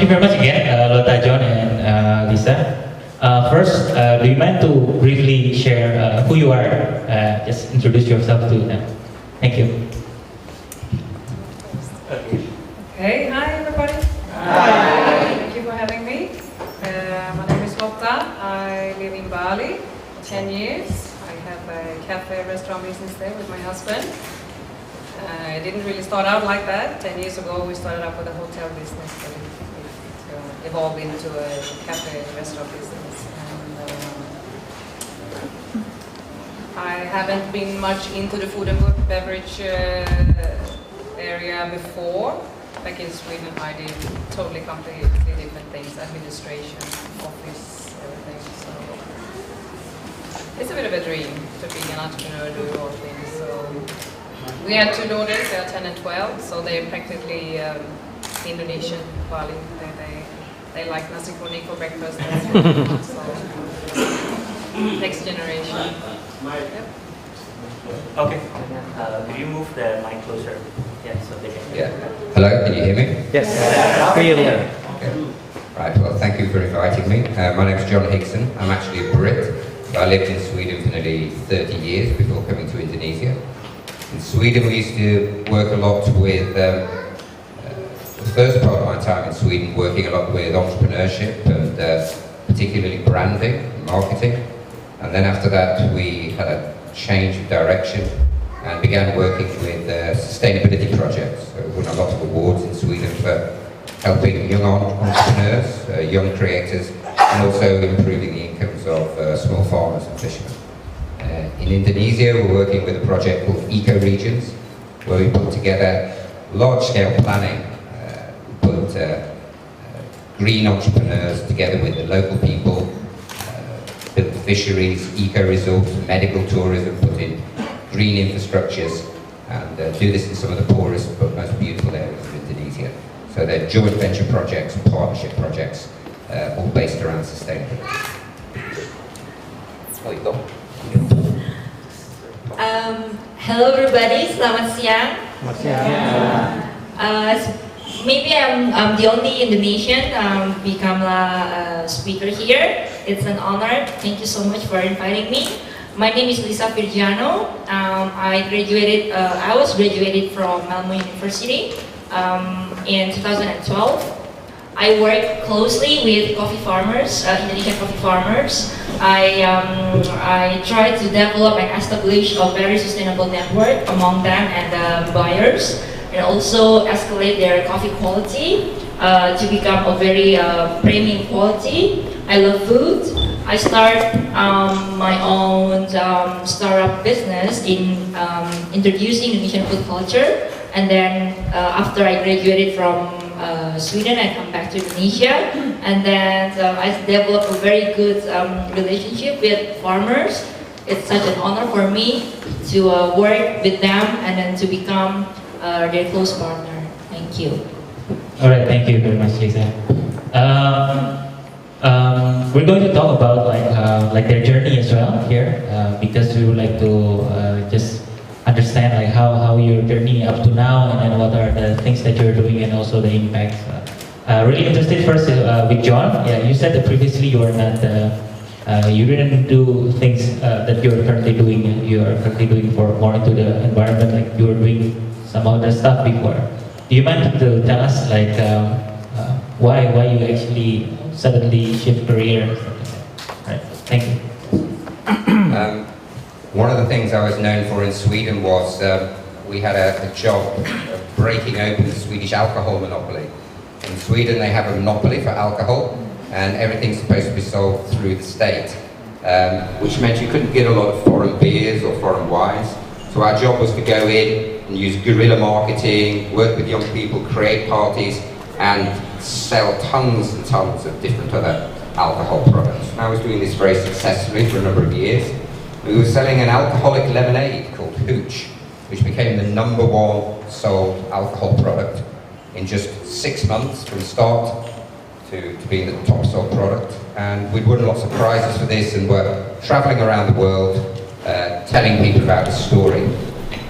you very much again, Lota, John, and Lisa. First, do you mind to briefly share who you are? Just introduce yourself to them. Thank you. Hey, hi everybody. Hi. Thank you for having me. My name is Lotta. I live in Bali 10 years. I have a cafe restaurant business there with my husband. It didn't really start out like that. 10 years ago we started up with a hotel business, but it evolved into a cafe restaurant business. And I haven't been much into the food and beverage area before. Back in Sweden I did totally completely different things, administration, office, everything. So it's a bit of a dream to be an entrepreneur, do all things. So we had two daughters, they are 10 and 12, so they're practically Indonesian, Bali. They like nasi kuning for breakfast. So next generation. Yep. Okay. Could you move the mic closer? Yeah, so they can hear. Yeah. Hello, can you hear me? Yes. Clearly. Okay. Right, well, thank you for inviting me. My name is John Higson. I'm actually a Brit. I lived in Sweden for nearly 30 years before coming to Indonesia. In Sweden, we used to work a lot with, the first part of my time in Sweden, working a lot with entrepreneurship and particularly branding and marketing. And then after that, we had a change of direction and began working with sustainability projects. So we won a lot of awards in Sweden for helping young entrepreneurs, young creators, and also improving the incomes of small farmers and fishermen. In Indonesia, we're working with a project called Eco Regions, where we put together large-scale planning, put green entrepreneurs together with the local people, built fisheries, eco-resorts, medical tourism, put in green infrastructures, and do this in some of the poorest but most beautiful areas of Indonesia. So they're joint venture projects, partnership projects, all based around sustainability. Oh, you go. Hello everybody, selamat siang. Maybe I'm the only Indonesian become a speaker here. It's an honor. Thank you so much for inviting me. My name is Lisa Firgiano. I was graduated from Malmö University in 2012. I work closely with coffee farmers, Indonesian coffee farmers. I try to develop and establish a very sustainable network among them and the buyers, and also escalate their coffee quality to become a very premium quality. I love food. I start my own startup business in introducing Indonesian food culture, and then after I graduated from Sweden, I come back to Indonesia, and then I developed a very good relationship with farmers. It's such an honor for me to work with them and then to become their close partner. Thank you. All right, thank you very much, Lisa. We're going to talk about like their journey as well here, because we would like to just understand like how your journey up to now, and then what are the things that you're doing and also the impacts. Really interested first with John. Yeah, you said that previously you are not, you didn't do things that you're currently doing. You are currently doing for more into the environment, like you were doing some other stuff before. Do you mind to tell us like why you actually suddenly shift career? Right. Thank you. One of the things I was known for in Sweden was we had a job of breaking open the Swedish alcohol monopoly. In Sweden they have a monopoly for alcohol, and everything's supposed to be sold through the state, which meant you couldn't get a lot of foreign beers or foreign wines. So our job was to go in and use guerrilla marketing, work with young people, create parties, and sell tons and tons of different other alcohol products. And I was doing this very successfully for a number of years. We were selling an alcoholic lemonade called Hooch, which became the #1 sold alcohol product in just 6 months from start to being the top sold product. And we'd won lots of prizes for this and were traveling around the world telling people about the story.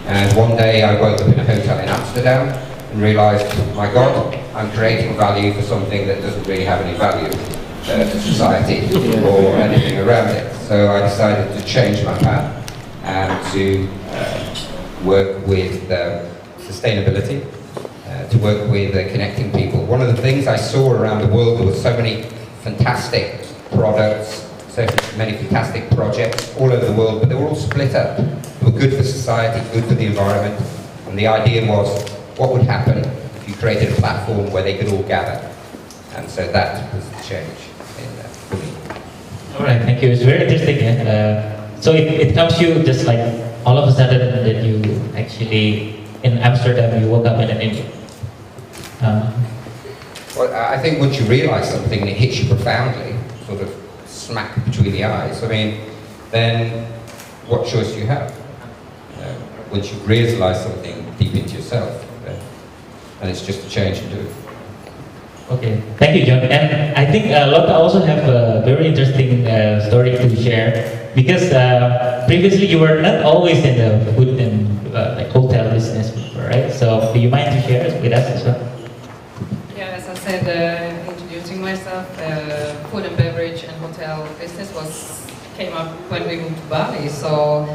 And one day I woke up in a hotel in Amsterdam and and realised, my God, I'm creating value for something that doesn't really have any value to society or anything around it. So I decided to change my path and to work with sustainability, to work with connecting people. One of the things I saw around the world, there were so many fantastic products, so many fantastic projects all over the world, but they were all split up. They were good for society, good for the environment, and the idea was, what would happen if you created a platform where they could all gather? And so that was the change for me. All right, thank you. It's very interesting. So it comes to you just like all of a sudden that you actually in Amsterdam you woke up in an India. Well, I think once you realise something and it hits you profoundly, sort of smack between the eyes, I mean, then what choice do you have? Once you realise something deep into yourself, and it's just a change in doing. Okay, thank you, John. And I think Lotta also have a very interesting story to share because previously you were not always in the food and like hotel business, right? So do you mind to share it with us as well? Yeah, as I said, introducing myself, food and beverage and hotel business came up when we moved to Bali. So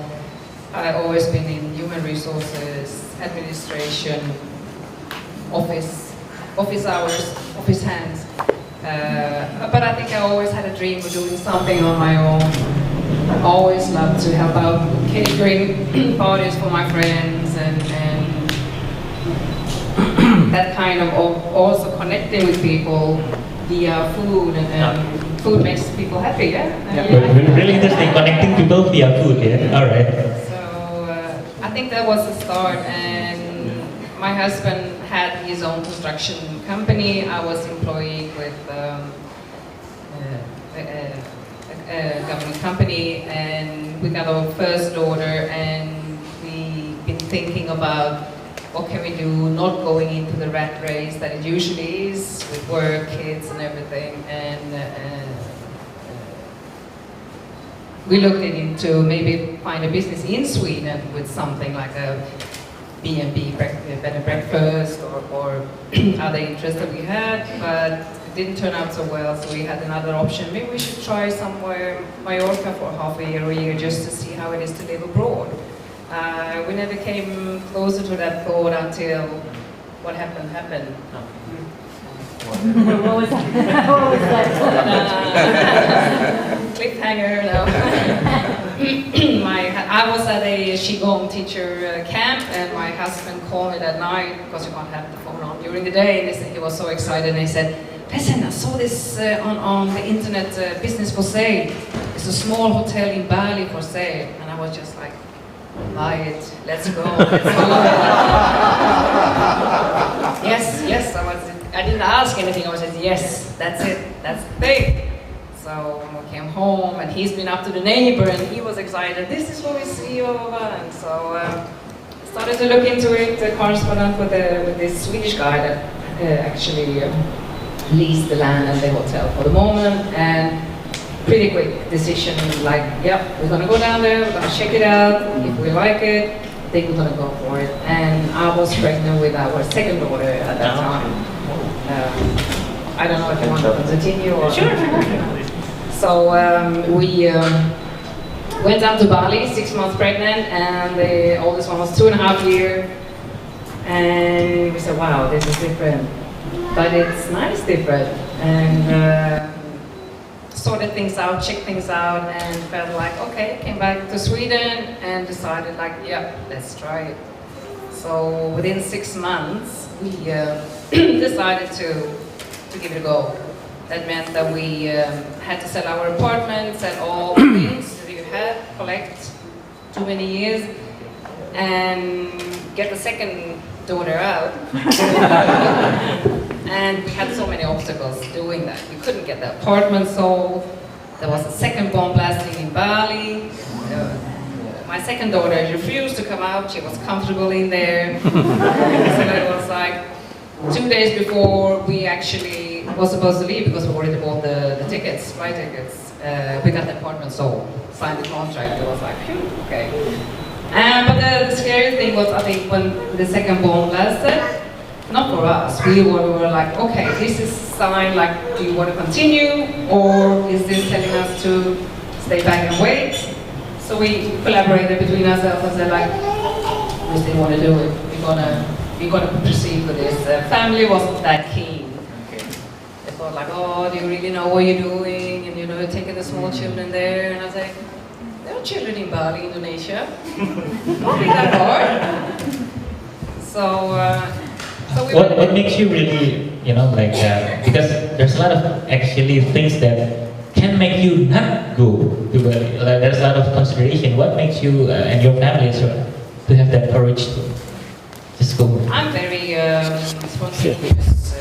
I've always been in human resources, administration, office hours, office hands. But I think I always had a dream of doing something on my own. I always loved to help out catering parties for my friends and that kind of also connecting with people via food and food makes people happy, yeah? Really interesting, connecting people via food, yeah? All right. So I think that was the start, and my husband had his own construction company. I was employed with a government company, and we got our first daughter, and we've been thinking about what can we do, not going into the rat race that it usually is with work, kids and everything. And we looked into maybe find a business in Sweden with something like a B&B, bed and breakfast, or other interests that we had, but it didn't turn out so well, so we had another option. Maybe we should try somewhere, Mallorca for half a year or a year, just to see how it is to live abroad. We never came closer to that thought until what happened. What was that? What was that? Cliffhanger, no. I was at a Qigong teacher camp, and my husband called me that night because you can't have the phone on during the day, and he was so excited, and he said, "Listen, I saw this on the internet, business for sale. It's a small hotel in Bali for sale." And I was just like, "Buy it, let's go, let's go." Yes, I didn't ask anything, I said, yes, that's it, that's the thing. So we came home, and he's been up to the neighbor, and he was excited, "This is what we see," and so started to look into it, correspondent with this Swedish guy that actually leased the land and the hotel for the moment, and pretty quick decision, like, yeah, we're gonna go down there, we're gonna check it out, if we like it, I think we're gonna go for it. And I was pregnant with our second daughter at that time. I don't know if you want to continue or... Sure. So we went down to Bali, 6 months pregnant, and the oldest one was 2.5 years. And we said, wow, this is different. But it's nice different. And sorted things out, checked things out, and felt like, okay, came back to Sweden and decided like, yeah, let's try it. So within 6 months, we decided to give it a go. That meant that we had to sell our apartment, sell all the things that we had, collect too many years, and get the second daughter out. And we had so many obstacles doing that. We couldn't get the apartment sold. There was a second bomb blasting in Bali. My second daughter refused to come out. She was comfortable in there. So it was like 2 days before we actually was supposed to leave, because we already bought the tickets, flight tickets. We got the apartment sold, signed the contract. It was like, okay. But the scary thing was, I think, when the second bomb blasted, not for us. We were like, okay, this is sign like, do you want to continue, or is this telling us to stay back and wait? So we collaborated between ourselves and said like, we still want to do it. We're gonna proceed with this. Family wasn't that keen. They thought like, oh, do you really know what you're doing? And taking the small children there. And I was like, there are children in Bali, Indonesia. Not be that hard. So we What makes you really, because there's a lot of actually things that can make you not go to Bali. Like, there's a lot of consideration. What makes you and your family as well to have that courage to just go? I'm very spontaneous.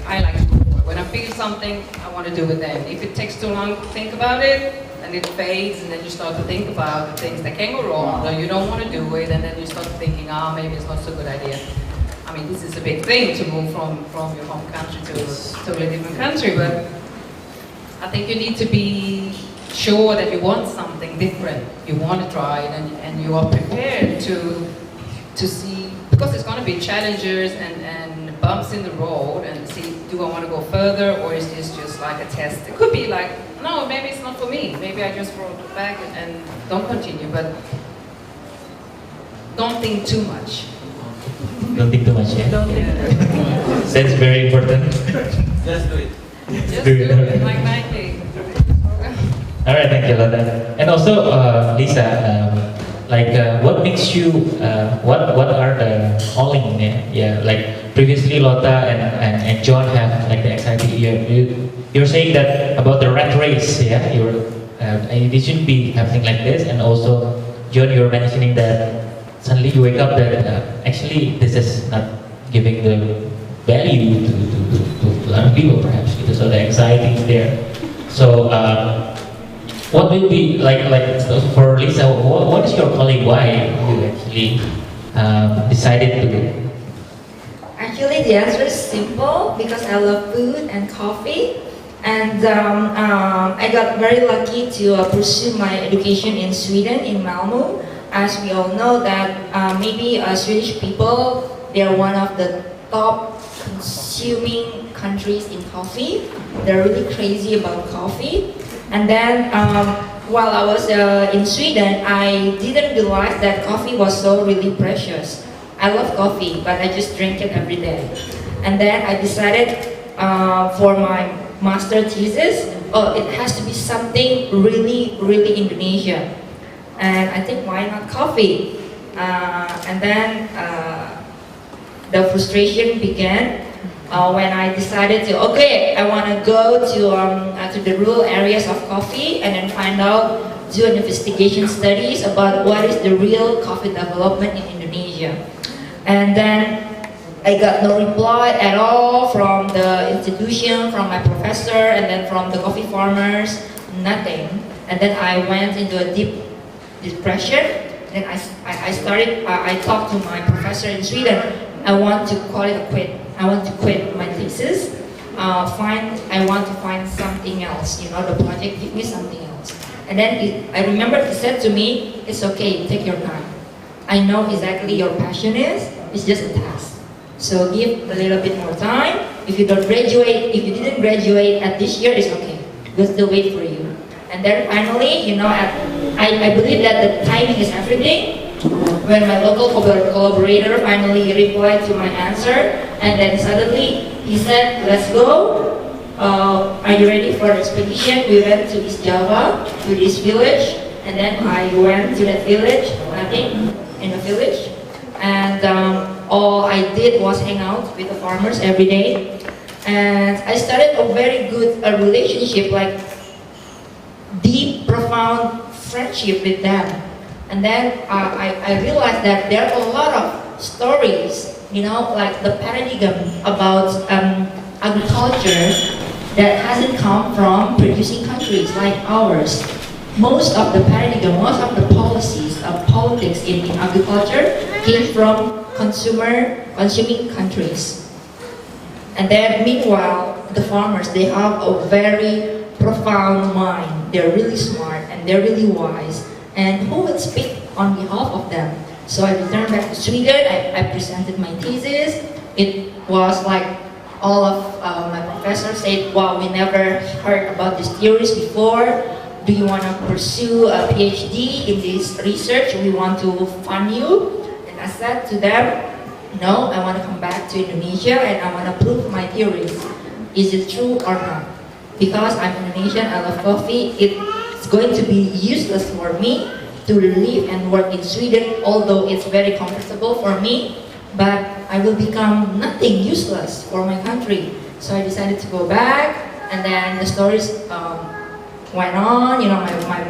I like to move forward. When I feel something, I want to do it then. If it takes too long to think about it, and it fades, and then you start to think about the things that can go wrong, or you don't want to do it, and then you start thinking, maybe it's not so good idea. I mean, this is a big thing to move from your home country to a totally different country, but I think you need to be sure that you want something different. You want to try it, and you are prepared to see, because there's going to be challenges and bumps in the road, and see, do I want to go further, or is this just like a test? It could be like, no, maybe it's not for me. Maybe I just roll it back and don't continue, but don't think too much. Don't think too much, yeah? Don't think That's very important. Just do it. Just do it like Nike. All right, thank you, Lotta. And also, Lisa, what makes you, what are the calling? Yeah, like previously Lotta and John have like the anxiety. You're saying that about the rat race, yeah? It shouldn't be happening like this. And also, John, you're mentioning that suddenly you wake up that actually this is not giving the value to a lot of people, perhaps because of the anxiety is there. So, what will be so for Lisa? What is your calling? Why you actually decided to do? Actually, the answer is simple, because I love food and coffee. And I got very lucky to pursue my education in Sweden, in Malmö. As we all know that maybe Swedish people, they are one of the top consuming countries in coffee. They're really crazy about coffee. And then while I was in Sweden, I didn't realize that coffee was so really precious. I love coffee, but I just drink it every day. And then I decided for my master thesis, it has to be something really, really Indonesian. And I think, why not coffee? And then the frustration began when I decided to, I want to go to the rural areas of coffee and then find out, do an investigation studies about what is the real coffee development in Indonesia. And then I got no reply at all from the institution, from my professor, and then from the coffee farmers, nothing. And then I went into a deep depression. Then I talked to my professor in Sweden. I want to call it a quit. I want to quit my thesis. I want to find something else. The project give me something else. And then I remember he said to me, it's okay, take your time. I know exactly your passion is. It's just a task. So give a little bit more time. If you didn't graduate at this year, it's okay. We'll still wait for you. And then finally, I believe that the timing is everything. When my local collaborator finally replied to my answer, and then suddenly he said, let's go. Are you ready for the expedition? We went to East Java, to this village, and then I went to that village, nothing in the village. And all I did was hang out with the farmers every day. And I started a very good relationship, like deep, profound friendship with them. And then I realized that there are a lot of stories, like the paradigm about agriculture that hasn't come from producing countries like ours. Most of the paradigm, most of the policies of politics in agriculture came from consuming countries. And then meanwhile, the farmers, they have a very profound mind. They're really smart and they're really wise. And who would speak on behalf of them? So I returned back to Sweden. I presented my thesis. It was like all of my professors said, wow, we never heard about these theories before. Do you want to pursue a PhD in this research? We want to fund you. And I said to them, no, I want to come back to Indonesia and I want to prove my theories. Is it true or not? Because I'm Indonesian, I love coffee, it's going to be useless for me to live and work in Sweden, although it's very comfortable for me, but I will become nothing useless for my country. So I decided to go back, and then the stories went on. You know,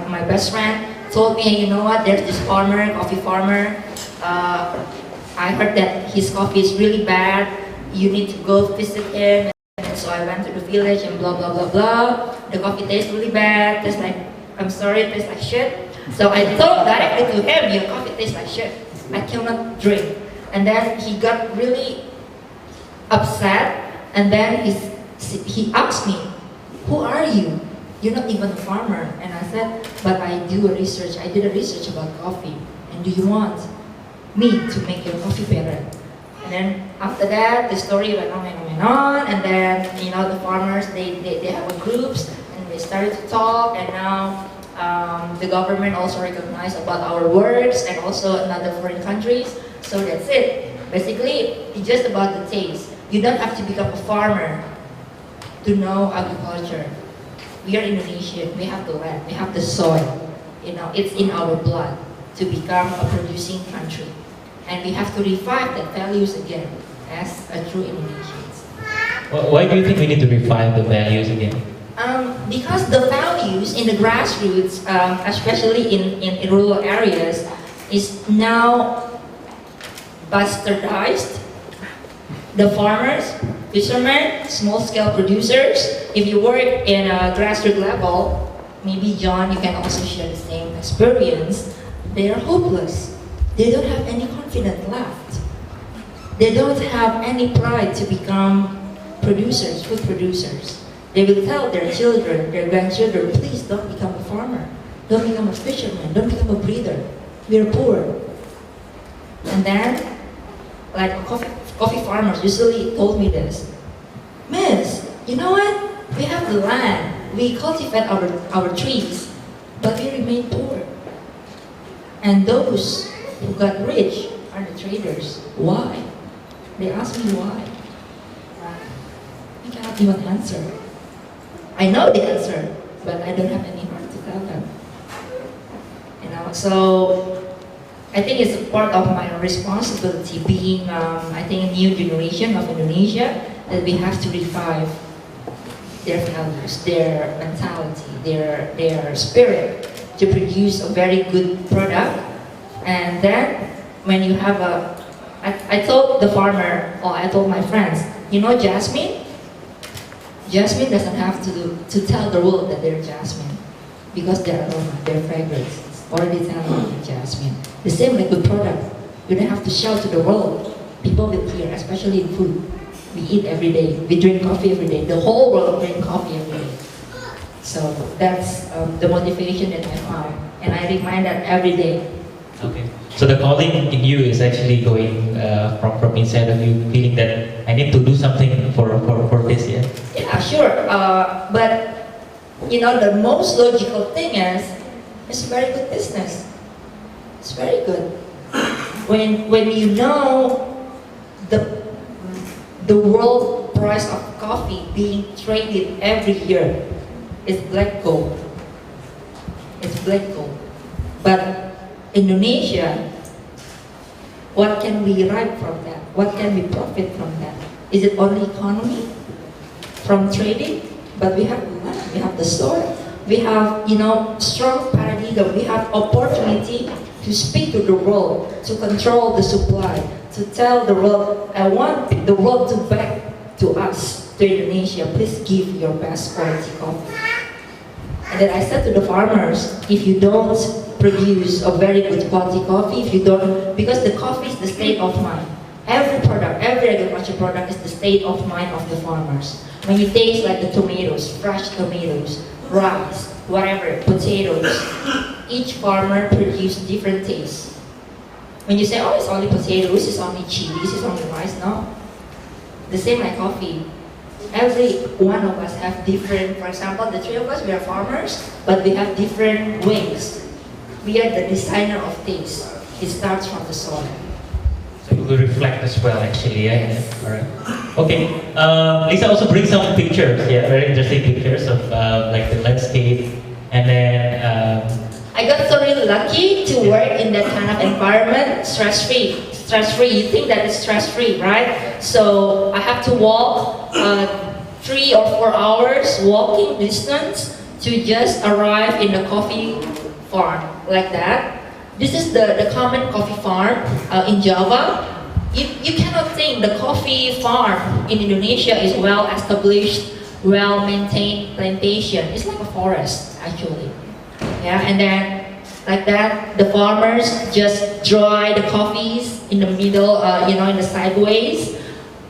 my best friend told me, hey, you know what, there's this farmer, coffee farmer, I heard that his coffee is really bad, you need to go visit him. And so I went to the village and blah blah blah blah. The coffee tastes really bad, tastes like, I'm sorry, it tastes like shit. So I told directly to him, your coffee tastes like shit, I cannot drink. And then he got really upset, and then he asked me, who are you? You're not even a farmer. And I said, but I did a research about coffee, and do you want me to make your coffee better? And then after that, the story went on and on and on, and then, you know, the farmers, they have a groups, and they started to talk, and now the government also recognized about our works, and also in other foreign countries. So that's it. Basically, it's just about the taste. You don't have to become a farmer to know agriculture. We are Indonesian, we have the land, we have the soil. You know, it's in our blood to become a producing country. And we have to revive that values again as a true Indonesians. Why do you think we need to revive the values again? Because the values in the grassroots, especially in rural areas, is now bastardized. The farmers, fishermen, small-scale producers, if you work in a grassroots level, maybe John, you can also share the same experience, they are hopeless. They don't have any confidence left. They don't have any pride to become producers, food producers. They will tell their children, their grandchildren, please don't become a farmer. Don't become a fisherman. Don't become a breeder. We're poor. And then, like coffee farmers usually told me this. Miss, you know what? We have the land. We cultivate our trees, but we remain poor. And those who got rich are the traders. Why? They ask me why. I cannot even answer. I know the answer, but I don't have any heart to tell them. You know, so I think it's a part of my responsibility being, I think, a new generation of Indonesia, that we have to revive their values, their mentality, their spirit to produce a very good product. And then when you have I told the farmer, or I told my friends, you know jasmine? Jasmine doesn't have to tell the world that they're jasmine, because their aroma, their fragrance, is already telling you they're jasmine. The same like good product. You don't have to shout to the world. People will hear, especially in food. We eat every day. We drink coffee every day. The whole world drinks coffee every day. So that's the motivation that I found, and I remind that every day. Okay. So the calling in you is actually going from inside of you, feeling that I need to do something for this, yeah? Yeah, sure. But you know, the most logical thing is, it's a very good business. It's very good. When you know the world price of coffee being traded every year is black gold. It's black gold. But Indonesia, what can we write from that? What can we profit from that? Is it only economy from trading? But we have the land, we have the soil, we have, you know, strong paradigm, we have opportunity to speak to the world, to control the supply, to tell the world, I want the world to back to us, to Indonesia, please give your best quality coffee. And then I said to the farmers, if you don't produce a very good quality coffee, if you don't, because the coffee is the state of mind. Every product, every agriculture product is the state of mind of the farmers. When you taste like the tomatoes, fresh tomatoes, rice, whatever, potatoes, each farmer produces different tastes. When you say, oh, it's only potatoes, it's only cheese, it's only rice, no. The same like coffee. Every one of us have different, for example, the three of us, we are farmers, but we have different ways. We are the designer of things. It starts from the soil. So it will reflect as well, actually. Yeah. Yes. All right. Okay. Lisa also brings some pictures. Yeah, very interesting pictures of like the landscape, and then. I got so really lucky to work in that kind of environment, stress-free. Stress-free, you think that it's stress-free, right? So I have to walk 3 or 4 hours walking distance to just arrive in the coffee farm, like that. This is the common coffee farm in Java. You cannot think the coffee farm in Indonesia is well-established, well-maintained plantation. It's like a forest, actually. Yeah, and then like that, the farmers just dry the coffees in the middle, in the sideways.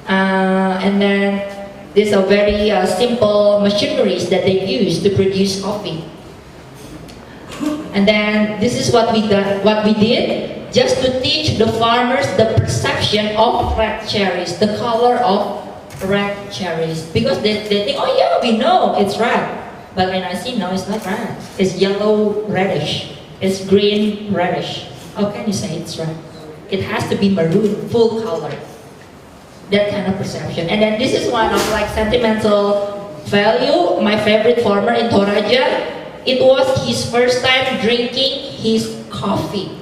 And then these are very simple machineries that they use to produce coffee. And then this is what we did, just to teach the farmers the perception of red cherries, the color of red cherries. Because they think, oh yeah, we know it's red. But when I see, no, it's not red. It's yellow reddish. It's green reddish. How can you say it's red? It has to be maroon, full color. That kind of perception. And then this is one of like sentimental value. My favorite farmer in Toraja. It was his first time drinking his coffee.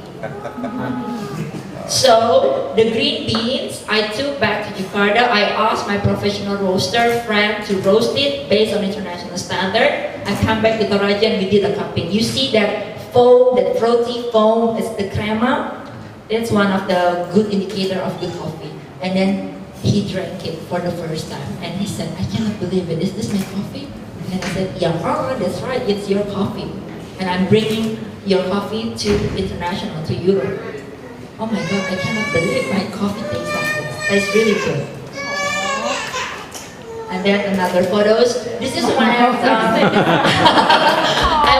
So the green beans I took back to Jakarta. I asked my professional roaster friend to roast it based on international standard. I come back to Toraja and we did a cupping. You see that foam, that frothy foam, it's the crema. It's one of the good indicator of good coffee. And then he drank it for the first time and he said, I cannot believe it. Is this my coffee? And I said, yeah, oh, that's right. It's your coffee. And I'm bringing your coffee to international, to Europe. Oh my God, I cannot believe my coffee tastes like this. It's really good. And then another photos. This is when I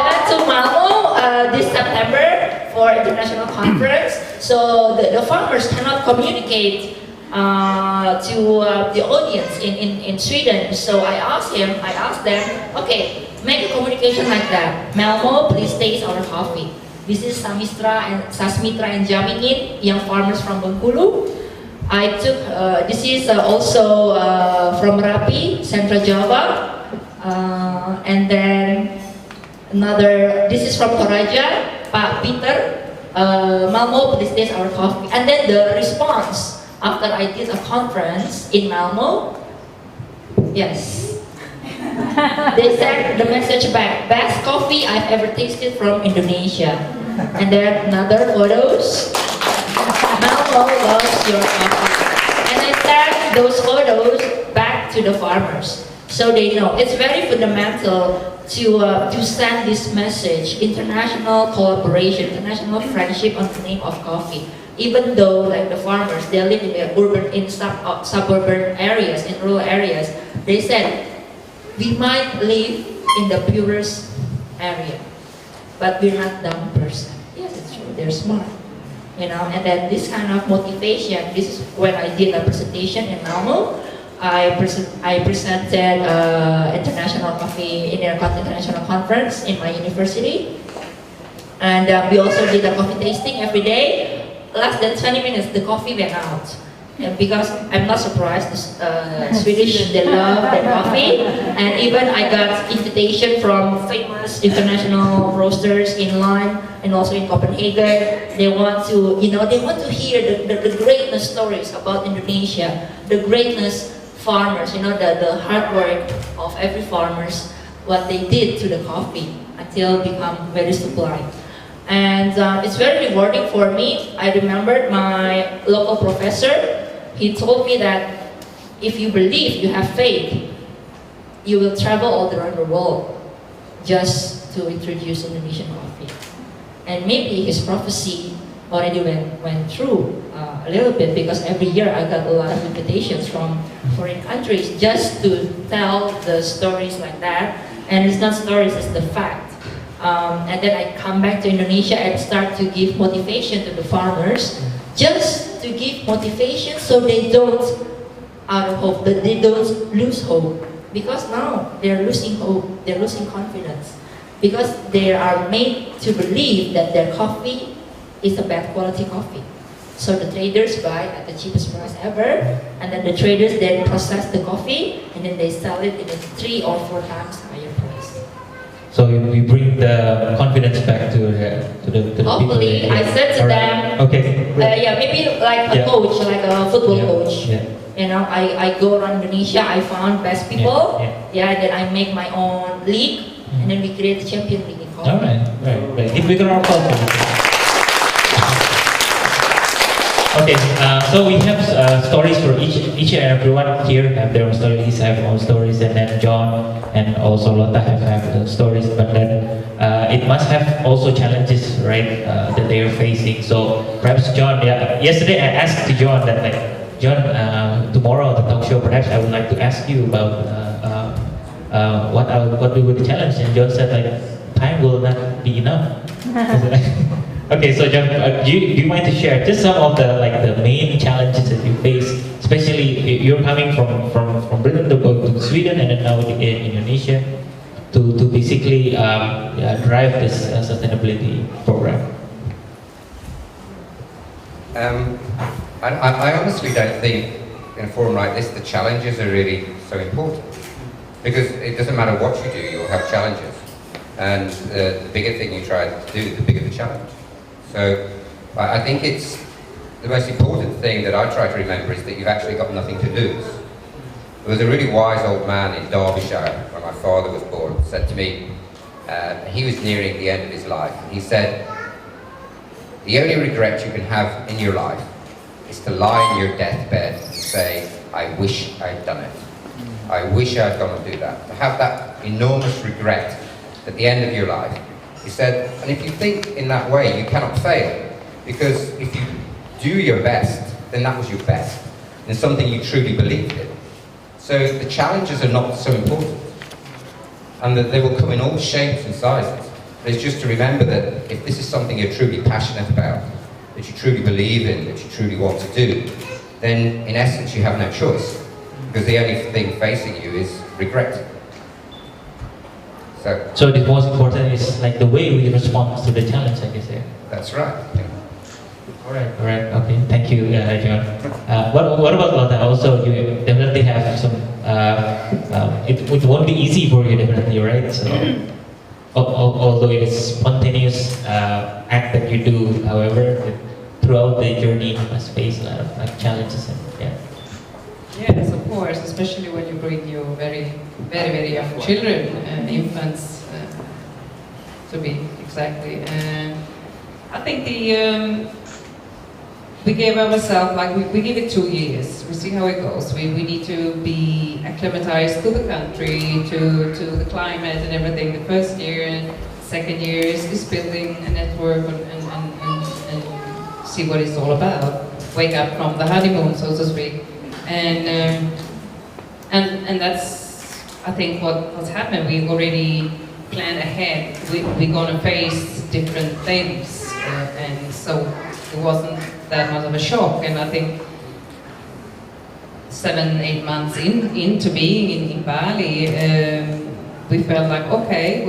went to Malmo this September for international conference. So the farmers cannot communicate to the audience in Sweden. So I asked them, okay, make a communication like that. Malmo, please taste our coffee. This is Sasmitra and Jamingin, young farmers from Bengkulu. I took, this is also from Rapi, Central Java. And then another, this is from Toraja, Pak Peter. Malmo, please taste our coffee. And then the response after I did a conference in Malmo, yes. They sent the message back, best coffee I've ever tasted from Indonesia. And then another photos. Malmo loves your coffee. And I sent those photos back to the farmers. So they know. It's very fundamental to send this message, international collaboration, international friendship on the name of coffee. Even though like the farmers, they live in the suburban areas, in rural areas, they said, we might live in the purest area, but we're not dumb person. Yes, it's true, they're smart. And then this kind of motivation, this is when I did a presentation in Malmo. I presented International Coffee International Conference in my university. And we also did a coffee tasting every day. Less than 20 minutes, the coffee went out. And because I'm not surprised, Swedish, they love their coffee. And even I got invitation from famous international roasters in Lime and also in Copenhagen. They want to, they want to hear the greatness stories about Indonesia, the greatness farmers, the hard work of every farmers, what they did to the coffee until become very supplied. And it's very rewarding for me. I remembered my local professor. He told me that if you believe, you have faith, you will travel all around the world just to introduce Indonesian coffee. And maybe his prophecy already went through a little bit, because every year I got a lot of invitations from foreign countries just to tell the stories like that. And it's not stories, it's the fact. And then I come back to Indonesia and start to give motivation to the farmers just to give motivation so they don't out of hope, that they don't lose hope. Because now they're losing hope, they're losing confidence. Because they are made to believe that their coffee is a bad quality coffee. So the traders buy at the cheapest price ever, and then the traders then process the coffee, and then they sell it in a 3 or 4 times higher price. So we bring the confidence back to the people. Hopefully, I said to Alright. them, Okay. yeah, maybe like a Yeah. coach, like a football Yeah. coach. Yeah. You know, I go around Indonesia, I found best people, Yeah. then I make my own league, and then we create the champion league in coffee. All right. Give bigger round of applause. Okay, so we have stories for each and everyone here have their own stories, have their own stories, and then John and also Lotta have their stories. But then it must have also challenges, right, that they are facing. So perhaps John, yesterday I asked to John that like, John, tomorrow at the talk show, perhaps I would like to ask you about what will be the challenge, and John said like, time will not be enough. Okay, so John, do you mind to share just some of the main challenges that you face, especially you're coming from Britain to go to Sweden and then now in Indonesia to basically drive this sustainability program? I honestly don't think in a forum like this the challenges are really so important, because it doesn't matter what you do, you'll have challenges, and the bigger thing you try to do, the bigger the challenge. So I think it's the most important thing that I try to remember is that you've actually got nothing to lose. There was a really wise old man in Derbyshire when my father was born, said to me, he was nearing the end of his life, and he said, the only regret you can have in your life is to lie in your deathbed and say, I wish I'd done it. I wish I'd gone and do that. To have that enormous regret at the end of your life. He said, and if you think in that way, you cannot fail. Because if you do your best, then that was your best. And something you truly believed in. So the challenges are not so important. And that they will come in all shapes and sizes. But it's just to remember that if this is something you're truly passionate about, that you truly believe in, that you truly want to do, then in essence you have no choice. Because the only thing facing you is regret. So the most important is like the way we respond to the challenge, I guess. Yeah. That's right. All right. Okay, thank you, John. What about Lotta? Also, you definitely have some. It won't be easy for you, definitely, right? So, although it is spontaneous act that you do, however, throughout the journey, you must face a lot of challenges. And, yeah. Yes, of course, especially when you bring your very, very, very young children, infants, to be exactly. And I think we gave ourselves, like we give it 2 years. We see how it goes. We need to be acclimatized to the country, to the climate and everything. The first year and second year is building a network and see what it's all about. Wake up from the honeymoon, so to speak. And that's, I think, what's happened. We already planned ahead. We're going to face different things, and so it wasn't that much of a shock. And I think 7-8 months into being in Bali, we felt like, okay,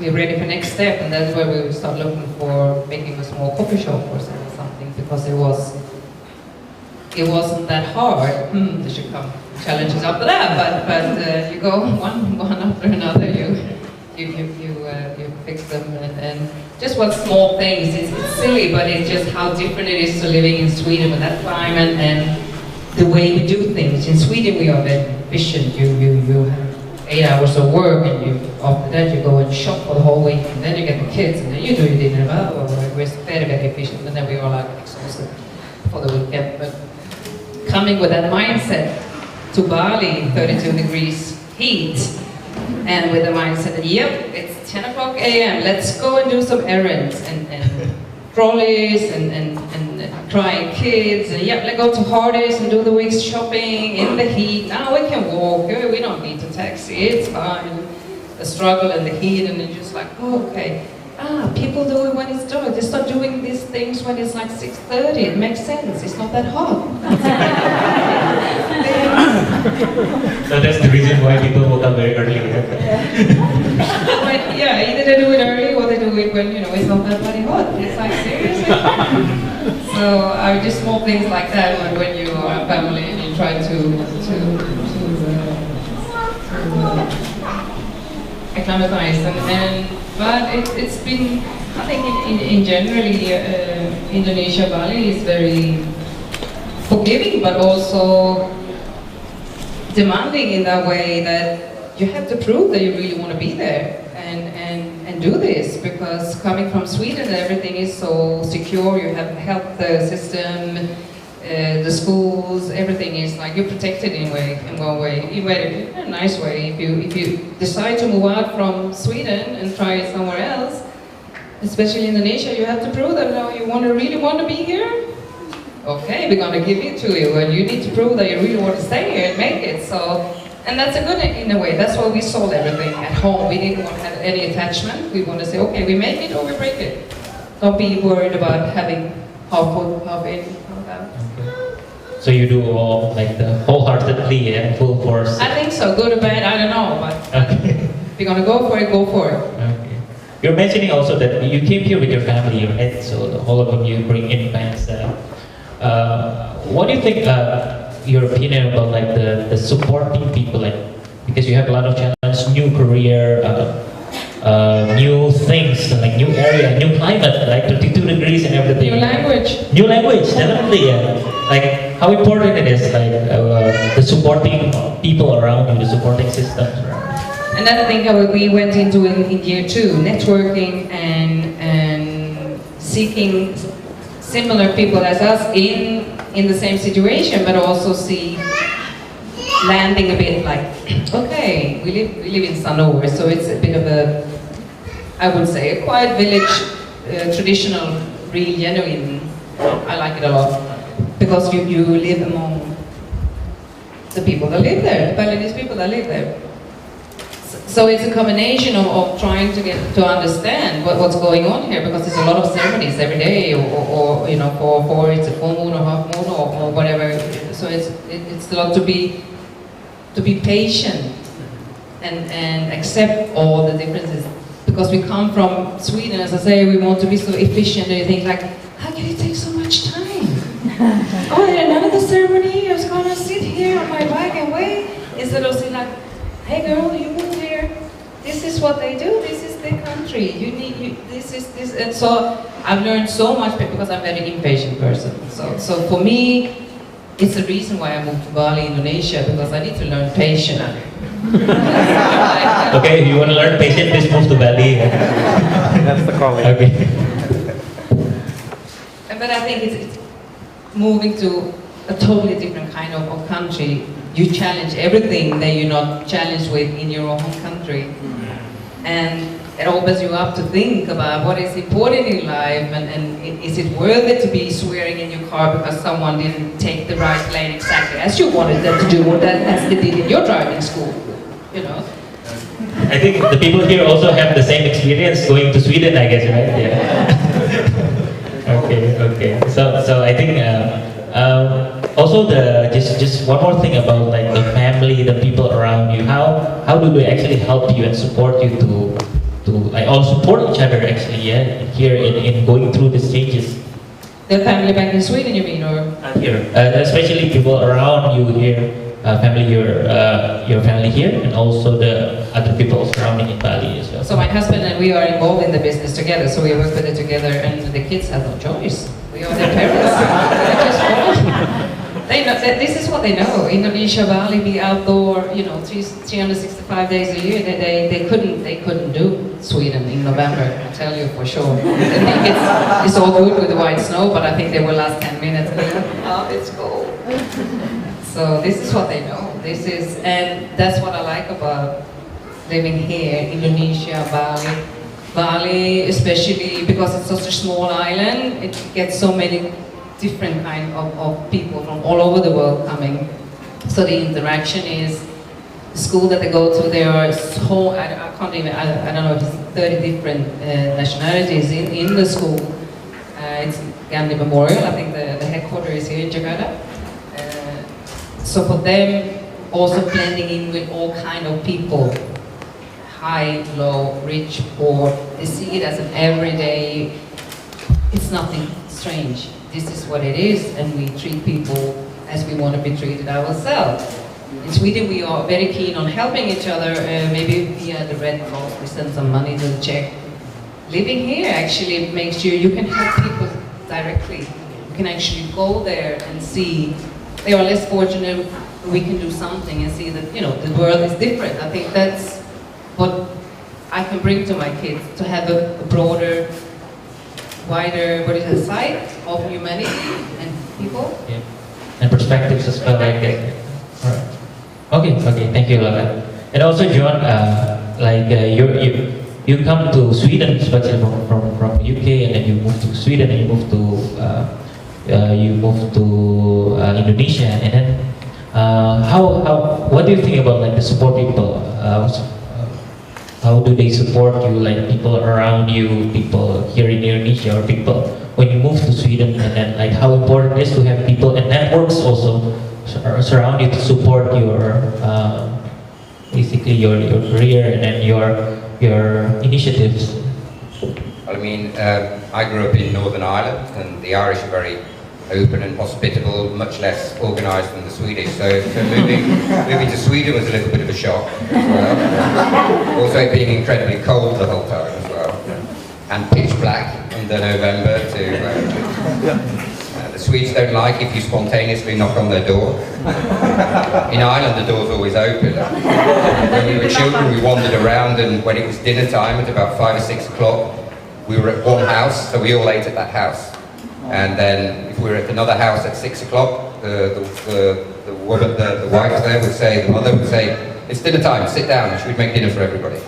we're ready for next step, and that's where we start looking for making a small coffee shop or something, because it wasn't that hard. There should come challenges after that, but you go one after another. You fix them, and just what small things. It's silly, but it's just how different it is to living in Sweden with that climate and the way we do things. In Sweden, we are very efficient. You have 8 hours of work, and after that you go and shop for the whole week, and then you get the kids, and then you do your dinner. We're very, very efficient, and then we are like exhausted for the weekend. But coming with that mindset to Bali, 32 degrees heat, and with the mindset that, yep, it's 10 o'clock a.m., let's go and do some errands, and trolleys, and crying kids, and yep, let's go to Hardee's and do the week's shopping in the heat. Now we can walk, we don't need to taxi, it's fine. The struggle and the heat, and it's just like, oh, okay. people do it when it's dark. They start doing these things when it's like 6:30. It makes sense. It's not that hot. So that's the reason why people woke up very early. But yeah, either they do it early or they do it when, you know, it's not that bloody hot. It's like, seriously? So just small things like that when you are a family and you try to acclimatize. But it's been, I think in generally, Indonesia, Bali is very forgiving, but also demanding in that way that you have to prove that you really want to be there and do this, because coming from Sweden everything is so secure. You have health system, the schools, everything is like you're protected in one way, in a nice way. If you decide to move out from Sweden and try it somewhere else, especially Indonesia, you have to prove that you really want to be here. Okay, we're gonna give it to you, and you need to prove that you really want to stay here and make it. So, and that's a good in a way. That's why we sold everything at home. We didn't want to have any attachment. We want to say, okay, we make it or we break it. Don't be worried about having half food, half in, half out. So you do all like the wholeheartedly and full force. I think so. Good or bad, I don't know, but Okay. if you're gonna go for it, go for it. Okay. You're mentioning also that you came here with your family, right? So all of them you bring in fans. What do you think? Your opinion about like the supporting people, like because you have a lot of challenge, new career, new things, like new area, new climate, like 32 degrees and everything. New language. New language, definitely. Yeah. Like how important it is, like the supporting people around you, the supporting systems around. And I think we went into in year 2, networking and seeking similar people as us in the same situation, but also see landing a bit like, okay, we live in Sanoor, so it's a bit of a, I would say, a quiet village, traditional, really genuine. I like it a lot because you live among the people that live there, the Balinese people that live there. So it's a combination of trying to get to understand what's going on here, because there's a lot of ceremonies every day, or you know, for it's a full moon or half moon or whatever. So it's a lot to be patient and accept all the differences, because we come from Sweden, as I say, we want to be so efficient, and you think like, how can it take so much time? Oh, another ceremony, I was gonna sit here on my bike and wait, instead of saying like, hey girl, you move here. This is what they do. This is their country. This, and so I've learned so much because I'm a very impatient person. So for me, it's the reason why I moved to Bali, Indonesia, because I need to learn patience. Okay, if you want to learn patience, please move to Bali. That's the calling. Okay. But I think it's moving to a totally different kind of country. You challenge everything that you're not challenged with in your own country. And it opens you up to think about what is important in life, and is it worth it to be swearing in your car because someone didn't take the right lane exactly as you wanted them to do, or as they did in your driving school, you know? I think the people here also have the same experience going to Sweden, I guess, right? Yeah. Okay. So I think also just one more thing about like the family, the people around you. How do they actually help you and support you to like all support each other actually? Yeah, here in going through these changes. The family back in Sweden, you mean, or? Here, especially people around you here, family, your family here, and also the other people surrounding in Bali as well. So my husband and we are involved in the business together, so we work with it together, and the kids have no choice. We are their parents. They just they know, this is what they know. Indonesia, Bali, be outdoor, you know, 365 days a year. They couldn't do Sweden in November, I tell you for sure. They think it's all good with the white snow, but I think they will last 10 minutes. Oh, it's cold. So this is what they know. And that's what I like about living here, Indonesia, Bali. Bali, especially because it's such a small island, it gets so many different kind of people from all over the world coming. So the interaction is school that they go to, there are so, I can't even, I don't know if it's 30 different nationalities in the school. It's Gandhi Memorial, I think the headquarters is here in Jakarta. So for them, also blending in with all kind of people, high, low, rich, poor, they see it as an everyday, it's nothing strange. This is what it is, and we treat people as we want to be treated ourselves. In Sweden, we are very keen on helping each other, maybe via the Red Cross, we send some money to the Czech. Living here actually makes you can help people directly. You can actually go there and see they are less fortunate, we can do something and see that, the world is different. I think that's what I can bring to my kids, to have a broader, wider, sight of humanity and people. Yeah. And perspectives as well, like that. Alright. Okay, thank you, Lola. And also, John, you come to Sweden, especially from UK, and then you move to Sweden, and you move to Indonesia, and then what do you think about like the support people? How do they support you, like people around you, people here in Indonesia, or people when you move to Sweden, and then like how important it is to have people and networks also surround you to support your basically your career and then your initiatives. I mean, I grew up in Northern Ireland, and the Irish are very open and hospitable, much less organised than the Swedish. So moving to Sweden was a little bit of a shock as well. Also being incredibly cold the whole time as well, and pitch black under November to. The Swedes don't like if you spontaneously knock on their door. In Ireland, the door's always open. When we were children, we wandered around, and when it was dinner time at about 5 or 6 o'clock, we were at one house, so we all ate at that house. And then if we were at another house at 6 o'clock, the woman, the wife there would say, the mother would say, "It's dinner time, sit down," and she would make dinner for everybody.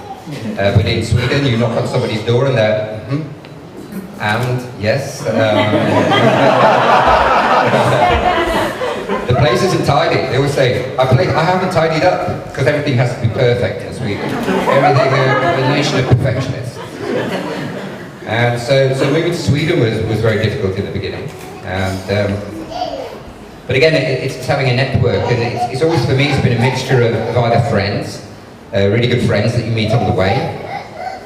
But in Sweden, you knock on somebody's door and they're, and yes. The place isn't tidy. They always say, I haven't tidied up, because everything has to be perfect in Sweden. Everything, a nation of perfectionists. And so moving to Sweden was very difficult in the beginning. And, but again, it's having a network, and it's always, for me, it's been a mixture of either friends, really good friends that you meet on the way,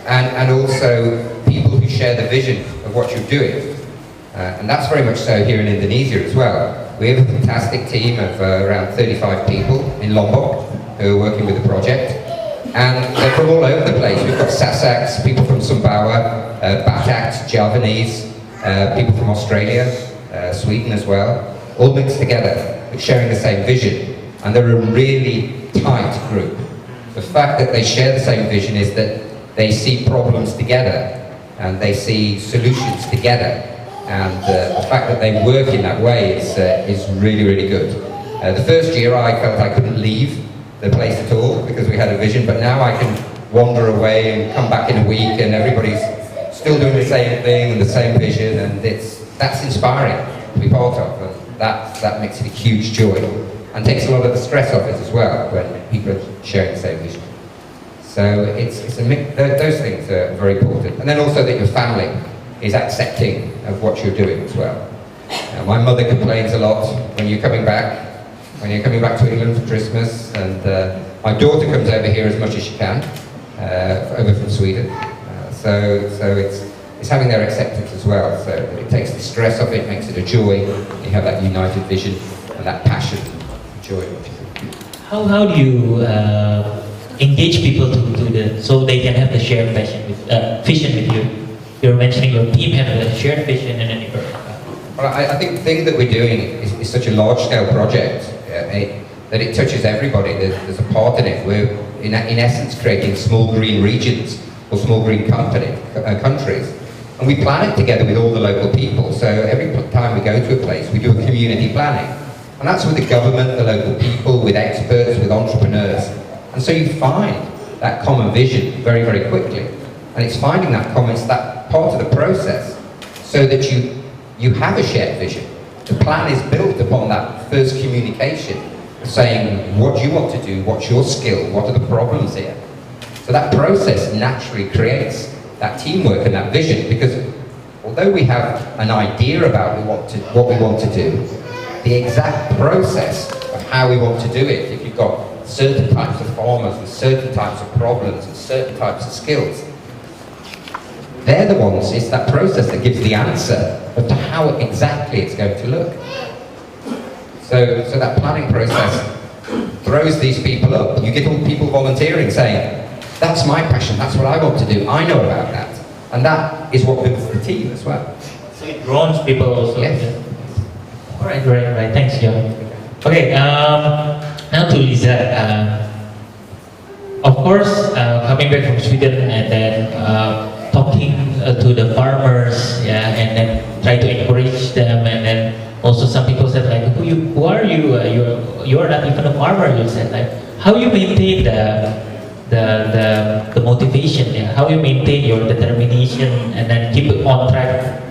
and also people who share the vision of what you're doing. And that's very much so here in Indonesia as well. We have a fantastic team of around 35 people in Lombok who are working with the project. And they're from all over the place. We've got Sasaks, people from Sumbawa, Bataks, Javanese, people from Australia, Sweden as well, all mixed together, but sharing the same vision. And they're a really tight group. The fact that they share the same vision is that they see problems together, and they see solutions together. And the fact that they work in that way is really, really good. The first year I felt I couldn't leave the place at all because we had a vision, but now I can wander away and come back in a week and everybody's still doing the same thing and the same vision, and that's inspiring to be part of, and that makes it a huge joy and takes a lot of the stress off it as well when people are sharing the same vision. So it's a mix. Those things are very important, and then also that your family is accepting of what you're doing as well. My mother complains a lot when you're coming back to England for Christmas, and my daughter comes over here as much as she can, over from Sweden. So it's having their acceptance as well. So it takes the stress off it, makes it a joy. You have that united vision and that passion, joy. How do you engage people so they can have the shared vision with you? You're mentioning your team have a shared vision, and then Well, I think the thing that we're doing is such a large-scale project that it touches everybody. There's a part in it. We're, in essence, creating small green regions or small green countries. And we plan it together with all the local people. So every time we go to a place, we do a community planning. And that's with the government, the local people, with experts, with entrepreneurs. And so you find that common vision very, very quickly. And it's finding that part of the process so that you have a shared vision. The plan is built upon that first communication saying what do you want to do, what's your skill, what are the problems here. So that process naturally creates that teamwork and that vision, because although we have an idea about what we want to do, the exact process of how we want to do it, if you've got certain types of farmers with certain types of problems and certain types of skills, they're the ones, it's that process that gives the answer as to how exactly it's going to look. So that planning process throws these people up. You get all people volunteering saying, that's my passion, that's what I want to do, I know about that. And that is what builds the team as well. So it draws people also. Yes. All right, right. Thanks, John. Okay, now to Lisa. Of course, coming back from Sweden and then talking to the farmers, yeah, and then try to encourage them, and then also some people said like, who are you? You are not even a farmer. You said like, how you maintain the motivation? Yeah? How you maintain your determination and then keep it on track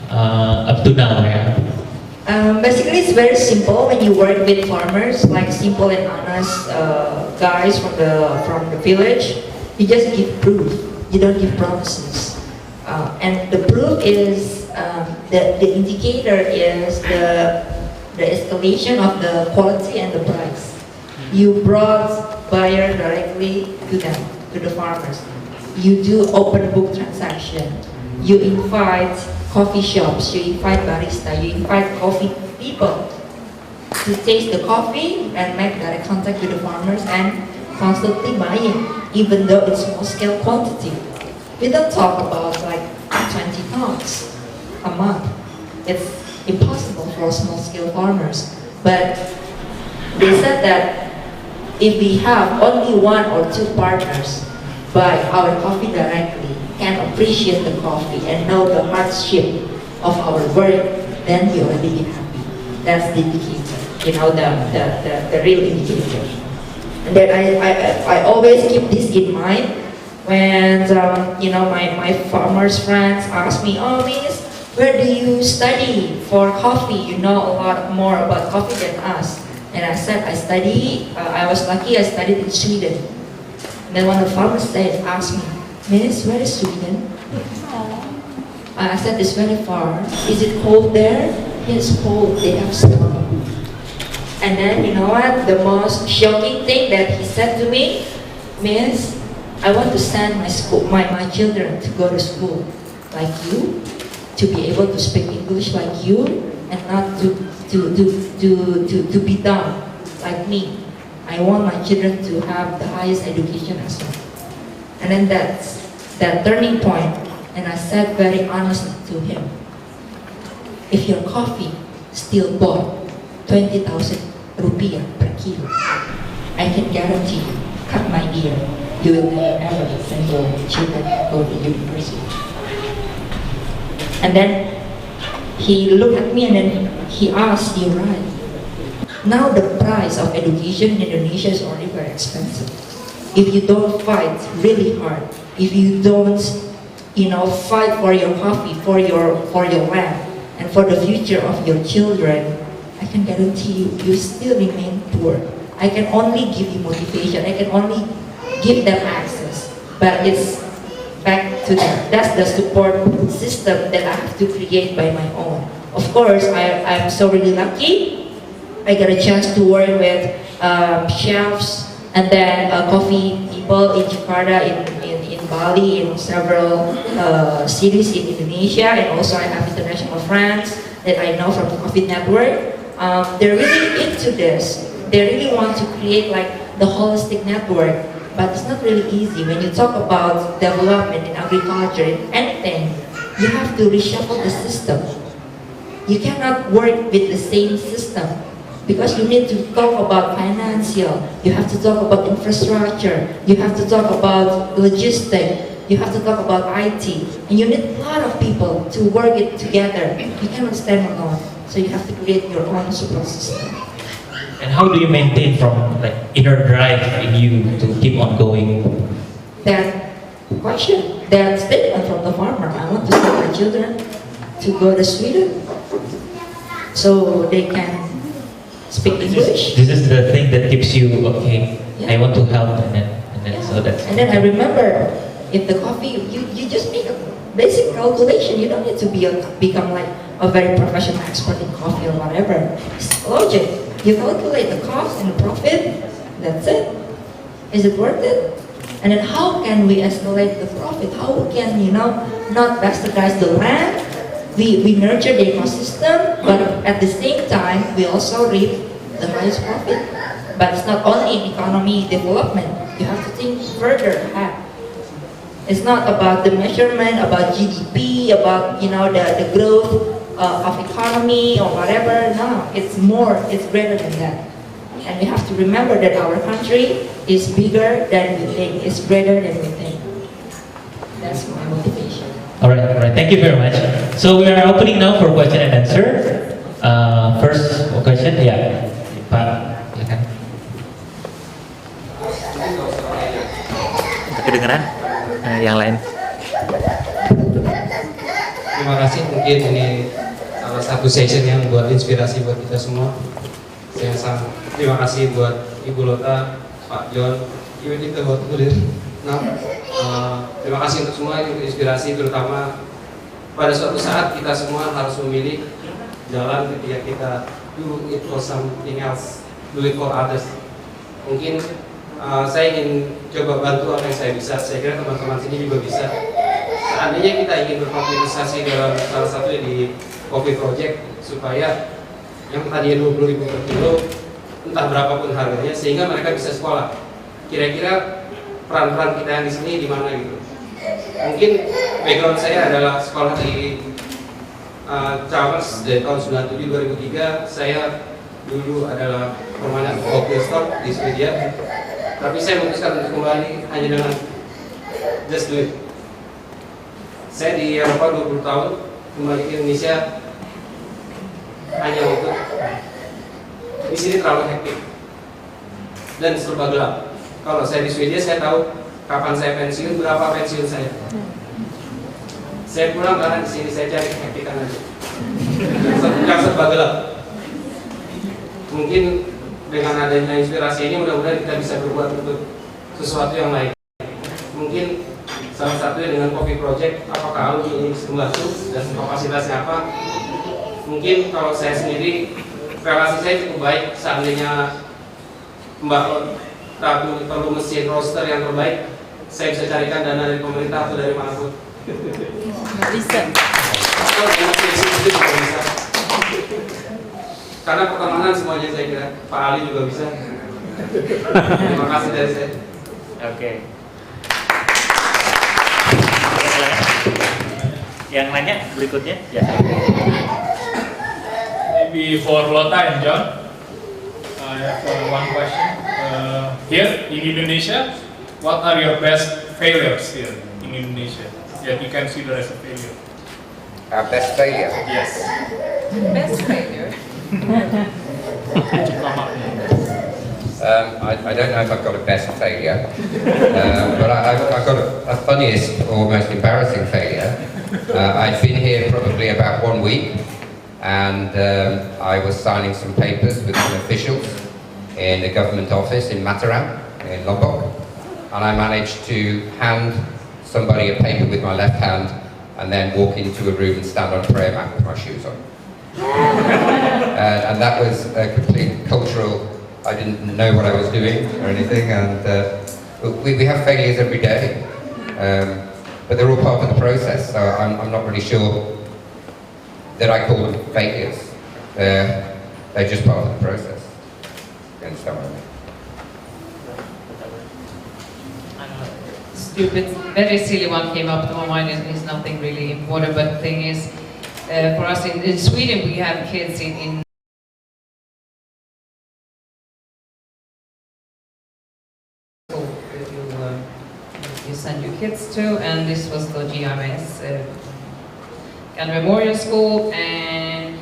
up to now? Yeah? Basically, it's very simple when you work with farmers, like simple and honest guys from the village. You just give proof. You don't give promises. And the proof is the indicator is the escalation of the quality and the price. You brought buyer directly to them, to the farmers. You do open book transaction. You invite coffee shops, you invite barista, you invite coffee people to taste the coffee and make direct contact with the farmers and constantly buying, even though it's small scale quantity. We don't talk about like 20 tons a month. It's impossible for small scale farmers. But they said that if we have only 1 or 2 partners buy our coffee directly, can appreciate the coffee and know the hardship of our work, then we already be happy. That's the indicator, the real indicator. And then I always keep this in mind when my farmers friends ask me, oh Miss, where do you study for coffee? You know a lot more about coffee than us. And I said I was lucky I studied in Sweden. And then one of the farmers asked me, Miss, where is Sweden? I said it's very far. Is it cold there? It's cold, they have snow. And then you know what? The most shocking thing that he said to me, Miss, I want to send my children to go to school like you, to be able to speak English like you, and not to be dumb like me. I want my children to have the highest education as well. And then that's that turning point. And I said very honestly to him, if your coffee still bought 20,000 rupiah per kilo, I can guarantee you, cut my ear, you will never ever send your children go to university. And then he looked at me and then he asked, you're right. Now the price of education in Indonesia is already very expensive. If you don't fight really hard, if you don't, fight for your coffee, for your land, and for the future of your children, I can guarantee you still remain poor. I can only give you motivation. I can only give them access, but it's back to them. That's the support system that I have to create by my own. Of course, I'm so really lucky. I got a chance to work with chefs and then coffee people in Jakarta, in Bali, in several cities in Indonesia, and also I have international friends that I know from the Coffee Network. They're really into this. They really want to create like the holistic network, but it's not really easy. When you talk about development in agriculture, in anything, you have to reshuffle the system. You cannot work with the same system because you need to talk about financial, you have to talk about infrastructure, you have to talk about logistics, you have to talk about IT, and you need a lot of people to work it together. You cannot stand alone, so you have to create your own support system. And how do you maintain from like inner drive in you to keep on going? That question, that statement from the farmer, I want to send my children to go to Sweden so they can speak English. This is the thing that keeps you okay. I Yeah. want to help, and then Yeah. so that's. And then I remember, if the coffee, you just make a basic calculation. You don't need to become like a very professional expert in coffee or whatever. It's logic. You calculate the cost and the profit. That's it. Is it worth it? And then how can we escalate the profit? How can, not bastardize the land? We nurture the ecosystem, but at the same time, we also reap the highest profit. But it's not only in economy development. You have to think further ahead. It's not about the measurement, about GDP, about, the growth of economy or whatever. No, it's more, it's greater than that. And we have to remember that our country is bigger than we think, it's greater than we think. That's my motivation. All right. Thank you very much. So we are opening now for question and answer. First question, ya, Pak. Silakan. Kedengeran? Yang lain. Terima kasih, mungkin ini salah satu session yang buat inspirasi buat kita semua. Saya sangat terima kasih buat Ibu Lota, Pak John, even kita buat kulir. Terima kasih untuk semua yang inspirasi, terutama pada suatu saat kita semua harus memilih jalan ketika kita do it for something else, do it for others. Mungkin saya ingin coba bantu apa yang saya bisa. Saya kira teman-teman sini juga bisa. Seandainya kita ingin berpartisipasi dalam salah satu di Coffee Project supaya yang tadinya 20.000 per kilo, entah berapapun harganya, sehingga mereka bisa sekolah. Kira-kira peran-peran kita yang di sini di mana gitu? Mungkin background saya adalah sekolah di Chalmers dari tahun 97-2003. Saya dulu adalah permanent coffee store di Swedia. Tapi saya memutuskan untuk kembali hanya dengan just do it. Saya di Eropa 20 tahun, kembali ke Indonesia hanya untuk di sini terlalu hektik dan serba gelap. Kalau saya di Swedia, saya tahu kapan saya pensiun, berapa pensiun saya. Saya pulang karena di sini saya cari kehektikan aja. Yang serba gelap. Mungkin dengan adanya inspirasi ini mudah-mudahan kita bisa berbuat untuk sesuatu yang lain. Mungkin salah satunya dengan Coffee Project, apakah alumni ini bisa membantu dan kapasitasnya apa? Mungkin kalau saya sendiri, relasi saya cukup baik. Seandainya Mbak Ratu perlu mesin roaster yang terbaik, saya bisa carikan dana dari pemerintah atau dari manapun. Bisa. Atau dengan PSI itu juga bisa. Karena pertemanan semuanya saya kira, Pak Ali juga bisa. Terima kasih dari saya. Oke. Yang nanya berikutnya, ya. Maybe for Lota and John, I have one question. Here in Indonesia, what are your best failures here in Indonesia that you consider as a failure? Our best failure. Yes. Best failure. I don't know if I've got a best failure, but I've got a funniest or most embarrassing failure. I'd been here probably about 1 week, and I was signing some papers with some officials in a government office in Mataram, in Lombok, and I managed to hand somebody a paper with my left hand and then walk into a room and stand on a prayer mat with my shoes on. And that was a complete cultural, I didn't know what I was doing or anything, and we have failures every day, but they're all part of the process, so I'm not really sure that I call them failures. They're just part of the process. You understand what I mean? Stupid, very silly one came up to my mind. Is nothing really important, but the thing is, for us in Sweden, we have kids in school you send your kids to, and this was the GMS and Memorial School, and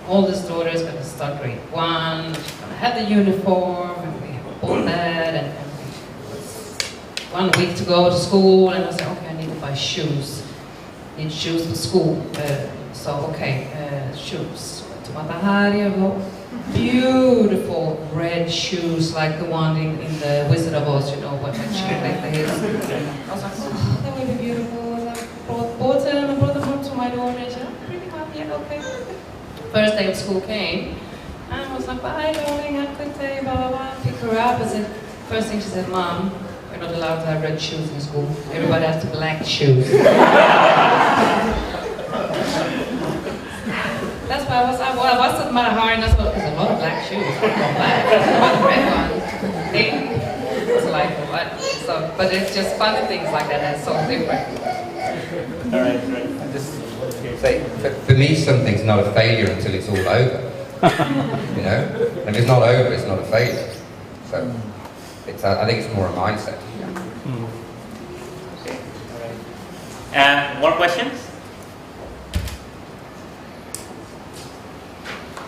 oldest daughter is going to start grade 1. She's going to have the uniform, and we have all that, and it's 1 week to go to school, and I said, okay, I need to buy shoes. Need shoes for school. So okay, shoes. To Matahari, I go. beautiful red shoes like the one in the Wizard of Oz, you know, what that shoe like this. I was like, oh, that would be beautiful. And I bought them home to my daughter. And she said, I'm pretty happy, yeah, okay. First day of school came, and I was like, bye darling, have a good day, blah, blah, blah. Pick her up. I said, first thing she said, Mom, we're not allowed to have red shoes in school. Everybody has to black shoes. That's why I was like, well, what's the matter, Harry? And I thought, there's a lot of black shoes. Not black. What the red ones? It's like, what? So, but it's just funny things like that that's so different. All right, right. Say, for me, something's not a failure until it's all over. You know, and if it's not over, it's not a failure. So, I think it's more a mindset. Okay. All right. More questions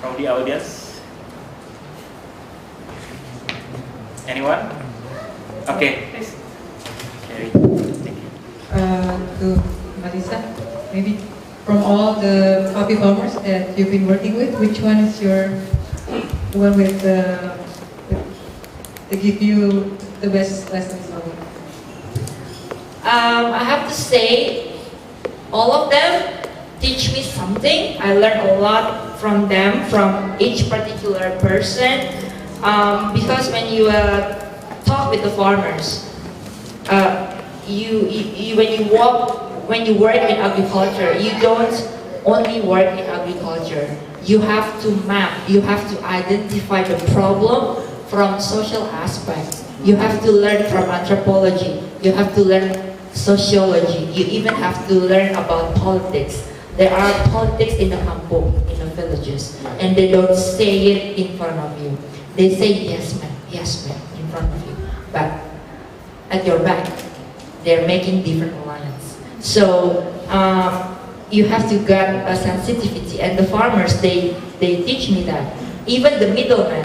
from the audience? Anyone? Okay, please. Carrie. Thank you. To Marisa, maybe from all the coffee farmers that you've been working with, which one is your one with that give you the best lessons on? I have to say, all of them teach me something. I learned a lot from them, from each particular person. Because when you talk with the farmers, when you work in agriculture, you don't only work in agriculture. You have to map, you have to identify the problem from social aspects. You have to learn from anthropology. You have to learn sociology. You even have to learn about politics. There are politics in the kampung, in the villages, and they don't say it in front of you. They say yes ma'am, in front of you. But at your back, they're making different alliances. So you have to get a sensitivity, and the farmers, they teach me that. Even the middlemen,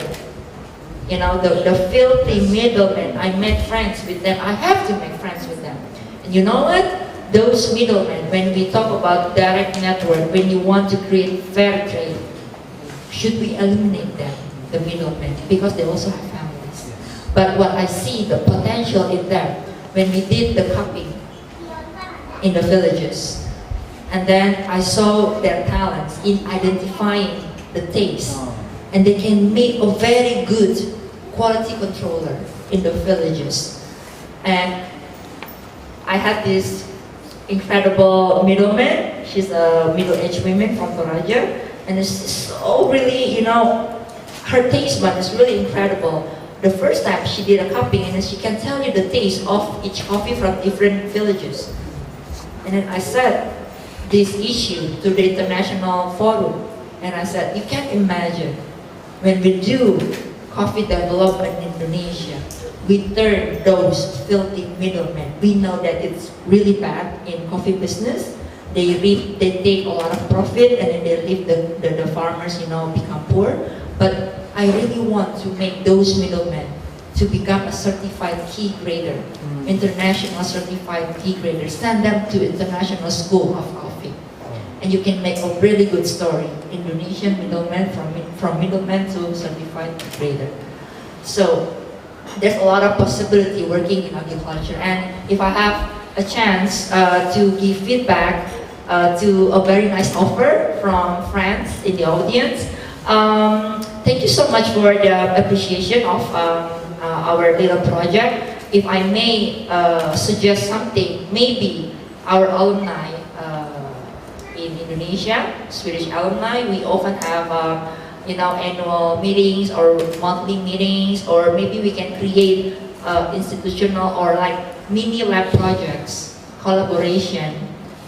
you know, the filthy middlemen, I made friends with them. I have to make friends with them. And you know what? Those middlemen, when we talk about direct network, when you want to create fair trade, should we eliminate them, the middlemen, because they also have families. But what I see, the potential in them, when we did the cupping in the villages, and then I saw their talents in identifying the taste, and they can make a very good quality controller in the villages. And I had this incredible middleman. She's a middle-aged woman from Toraja, and it's so really, you know, her taste bud is really incredible. The first time she did a cupping, and then she can tell you the taste of each coffee from different villages. And then I said this issue to the international forum, and I said, you can't imagine when we do coffee development in Indonesia, we turn those filthy middlemen. We know that it's really bad in coffee business. They take a lot of profit, and then they leave the farmers, you know, become poor. But I really want to make those middlemen to become a certified key grader, international certified key grader. Send them to international school of coffee, and you can make a really good story. Indonesian middlemen from middleman to certified key grader. So there's a lot of possibility working in agriculture. And if I have a chance to give feedback to a very nice offer from friends in the audience, thank you so much for the appreciation of our little project. If I may suggest something, maybe our alumni in Indonesia, Swedish alumni, we often have you know, annual meetings or monthly meetings, or maybe we can create institutional or like mini lab projects, collaboration.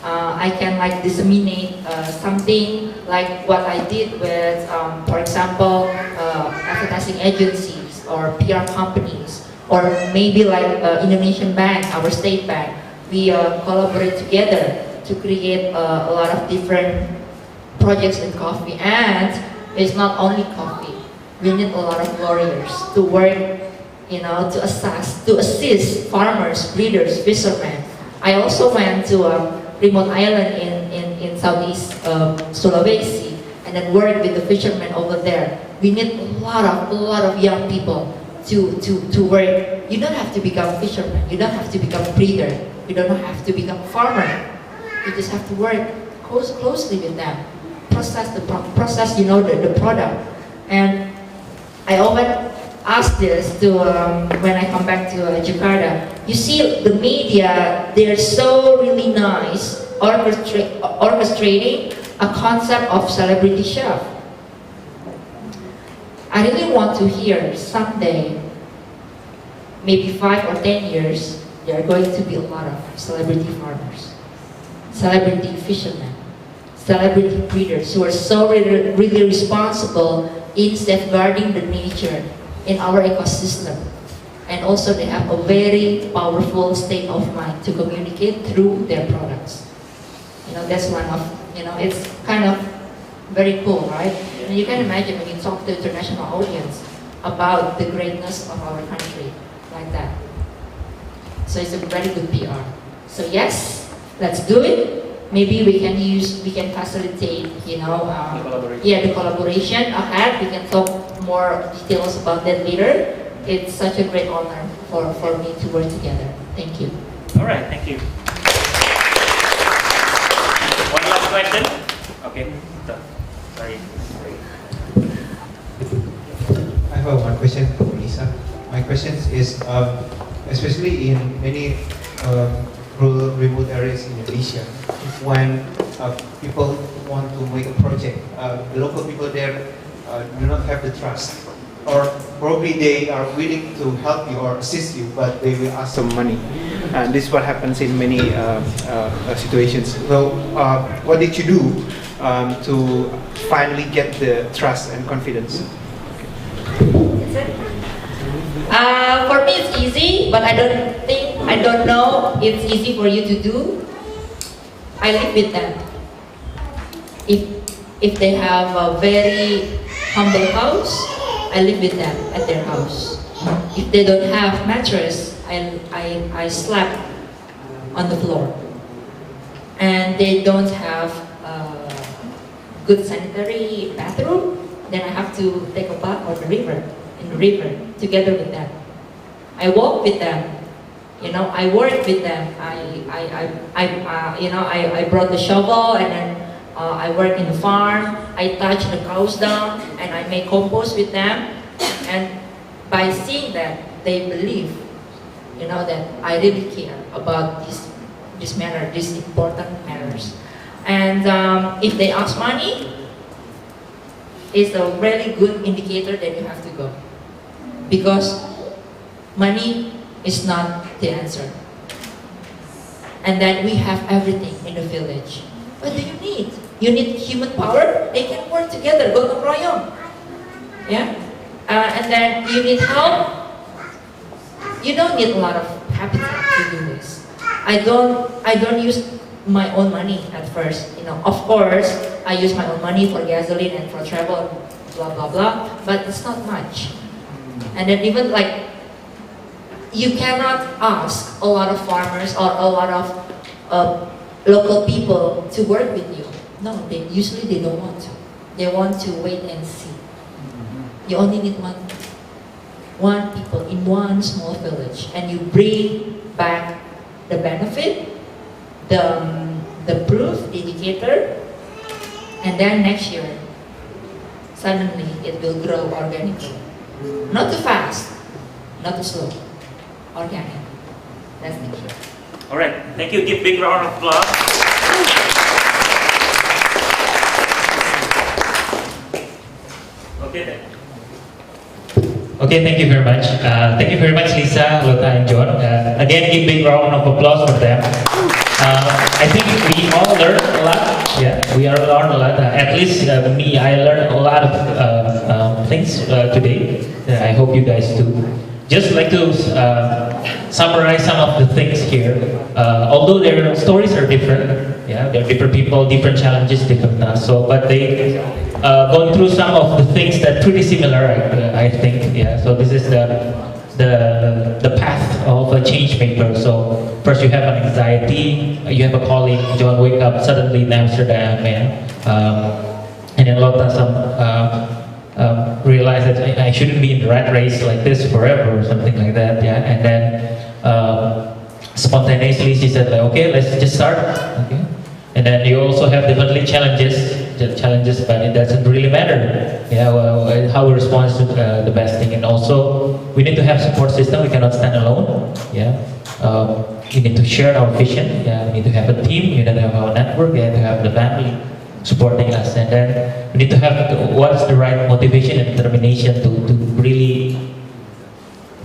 I can like disseminate something like what I did with, for example, advertising agencies or PR companies, or maybe like Indonesian Bank, our state bank. We collaborate together to create a lot of different projects in coffee. And it's not only coffee. We need a lot of warriors to work, you know, to assist farmers, breeders, fishermen. I also went to a remote island in Southeast Sulawesi, and then work with the fishermen over there. We need a lot of young people to work. You don't have to become a fisherman. You don't have to become a breeder. You don't have to become a farmer. You just have to work closely with them. Process the product. And I often ask this to when I come back to Jakarta. You see, the media, they're so really nice orchestrating a concept of celebrity chef. I really want to hear someday, maybe 5 or 10 years, there are going to be a lot of celebrity farmers, celebrity fishermen, celebrity breeders who are so really responsible in safeguarding the nature in our ecosystem. And also they have a very powerful state of mind to communicate through their products. That's one of, it's kind of very cool, right? And you can imagine when you talk to international audience about the greatness of our country like that. So it's a very good PR. So yes, let's do it. Maybe we can facilitate, the collaboration ahead. We can talk more details about that later. It's such a great honor for me to work together. Thank you. All right, thank you. One last question. Okay, so, sorry. I have one question for Lisa. My question is, especially in many rural, remote areas in Indonesia, when people want to make a project, the local people there do not have the trust, or probably they are willing to help you or assist you, but they will ask some money. And this is what happens in many situations. So, what did you do to finally get the trust and confidence? For me it's easy, but I don't know it's easy for you to do. I live with them. If they have a very humble house, I live with them at their house. If they don't have mattress, I slept on the floor. And they don't have good sanitary bathroom, then I have to take a bath in the river together with them. I walk with them. I work with them. I brought the shovel, and then I work in the farm. I touch the cows down, and I make compost with them. And by seeing that, they believe, that I really care about this matter, these important matters. And if they ask money, it's a really good indicator that you have to go, because money is not the answer. And then we have everything in the village. What do you need? You need human power. They can work together, gotong royong. Yeah. And then you need help. You don't need a lot of capital to do this. I don't use my own money at first. Of course, I use my own money for gasoline and for travel, blah blah blah. But it's not much. And then even you cannot ask a lot of farmers or a lot of local people to work with you. No, they don't want to. They want to wait and see. You only need one people in one small village, and you bring back the benefit, the proof, the indicator, and then next year, suddenly it will grow organically. Not too fast, not too slow. Organic. That's the key. All right, thank you. Give big round of applause. Okay then. Okay, thank you very much. Thank you very much, Lisa, Lota, and John. Again, give big round of applause for them. I think we all learned a lot. Yeah, we all learned a lot. At least me, I learned a lot of things today. I hope you guys too. Just like to summarize some of the things here. Although their stories are different, yeah, they're different people, different challenges, different but they going through some of the things that pretty similar, I think. Yeah. So this is the path of a change maker. So first you have an anxiety. You have a colleague, John, wake up suddenly in Amsterdam, and and then Lota realized that I shouldn't be in the rat race like this forever or something like that. Yeah, and then spontaneously she said like, okay, let's just start. Okay, and then you also have definitely challenges, but it doesn't really matter. Yeah, well, how we respond to the best thing, and also we need to have support system. We cannot stand alone. Yeah. We need to share our vision. Yeah, we need to have a team. We need to have our network. We need to have the family supporting us, and then we need to have what's the right motivation and determination to really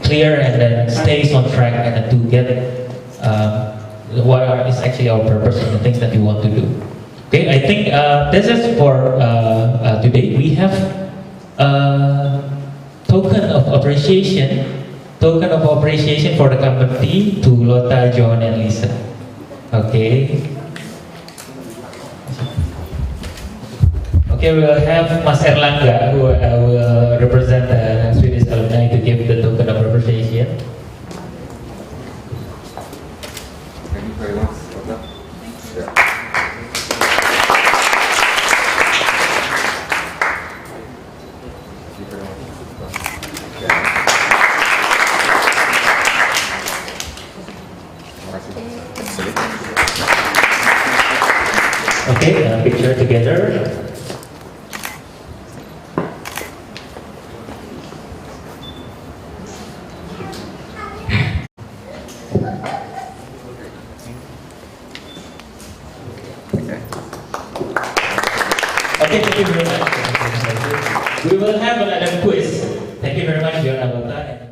clear and then stays on track and then to get is actually our purpose and the things that we want to do. Okay, I think this is for today. We have token of appreciation for the company to Lota, John, and Lisa. Okay. Okay, we will have Mas Erlangga who will represent the Swedish alumni to give the token of appreciation. Thank you very much. Okay, picture together. Okay, thank you very much. We will have another quiz. Thank you very much, John and Lota.